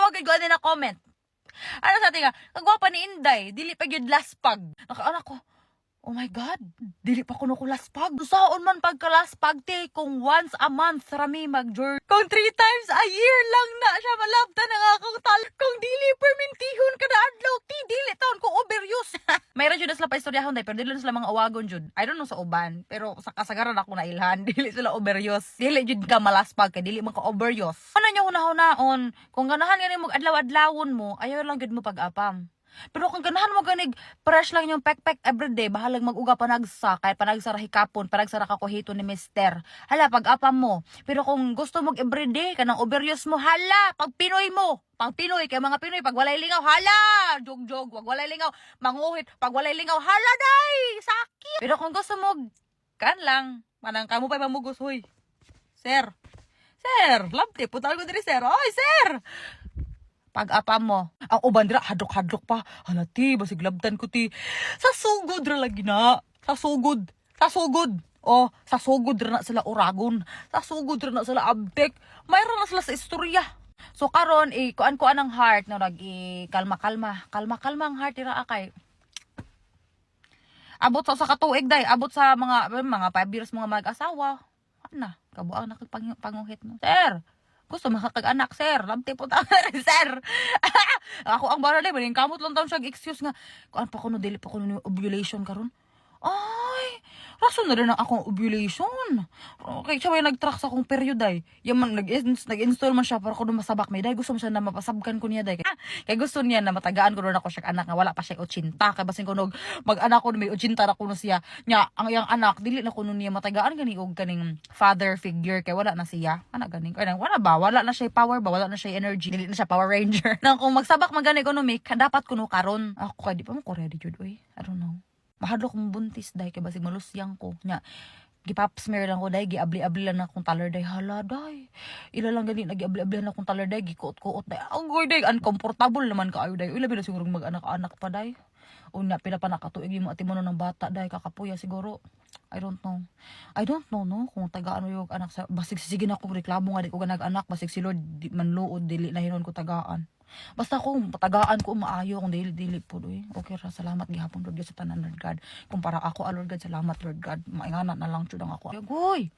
Wag ko na comment. Ano sa tinga, kagwapa ni Inday, dili pa gyud laspag. Nakaanak ko, oh my God, dili pa kuno ko laspag. Saon man pagkalaspag te kung once a month rami mag-journey. Kung 3 times a year lang na siya malabta na nga akong tal. Kung dili permintihon kada adlaw, ti dili taon ko overuse. Mayroon jud sila pa istoryahon day, pero dili sila mga awagon jud. I don't know sa uban, pero sa kasagaran ako na ilhan, dili sila overuse. Dili jud ka malaspag kay dili man ka overuse. Ano nya hunahon kung ganahan gani mo adlaw-adlawon mo, ayaw lang gud mo pag-apam. Pero kung ganahan mo ganig fresh lang yung pek-pek everyday, bahalag mag-uga panagsa, kahit panagsa ra hikapon, panagsa ra kakuhito ni mister. Hala, pag-apam mo. Pero kung gusto mo everyday, kanang overuse mo, hala, pag Pinoy mo. Pag Pinoy, kay mga Pinoy, pag walay lingaw, hala, jog-jog, wag walay lingaw, manguhit, pag walay lingaw, hala, day, sakit. Pero kung gusto mo, kan lang, manang kamo pa mamugos, hoy. Sir, lamti, putal ko diri, sir. Oy, sir! Pag-apa mo. Ang uban dira, hadlok-hadlok pa. Halati, basig labtan ko ti. Sa sugod ra lagi na. Sa sugod. O, sa sugod ra na sila uragon. Sa sugod ra na sila abtek. Mayroon na sila sa istorya. So karon kuan-kuan ang heart na kalma-kalma. Kalma-kalma ang heart ira akay. Abot sa katuig day, abot sa mga 5 years mga mag-asawa. Ana, kabuang nakagpanguhit mo. Sir, gusto makakag-anak, sir. Lamti po tayo, sir. Ako ang bara day, maling kamot lang taon siya excuse nga. Kuan pa kuno dili pa kuno ovulation karon. Ay, rason na rin ang akong ovulation. Okay, siya may nag-track sa akong period ay. Yung man, nag-install man siya para kuno masabak may day. Gusto mo siya na mapasabkan ko niya day. Kaya gusto niya na matagaan ko rin ako siya anak nga wala pa siya 80. Kaya basin ko mag-anak ko may 80 na kuno siya. Nya, ang iyang anak, dili na kuno niya matagaan gani og kaning father figure kay wala na siya. Ana ganing. Kaya wala na siya power ba, wala na siya energy. Dili na siya Power Ranger. Nang kung magsabak man gani economic, dapat kuno karon. Ako kay di pa mo ko ready jud oy. I don't know. Mahadlok kong buntis dahi kay basig malusyang ko nya gipap smear lang ko dahi giabli-abli lang akong taler dahi hala dahi ila lang gani nagiabli-abli na akong taler dahi gikuot-kuot dahi ang goy dahi uncomfortable naman kaayo dahi labi na siguro mag-anak-anak pa dahi unya pila pa nakatuig yung atimuno ng bata dahi kakapuya siguro. I don't know no kung tagaan mo yung anak sa basig sige na akong reklamo nga di ko nag-anak basig si Lord di man luod dili na hinon ko tagaan. Basta kung tagaan ko maayo kung dili po doy. Okay ra salamat gihapon Lord God sa tanan Lord God. Kung para ako Lord God salamat Lord God. Maingana na lang jud ang ako. Goy.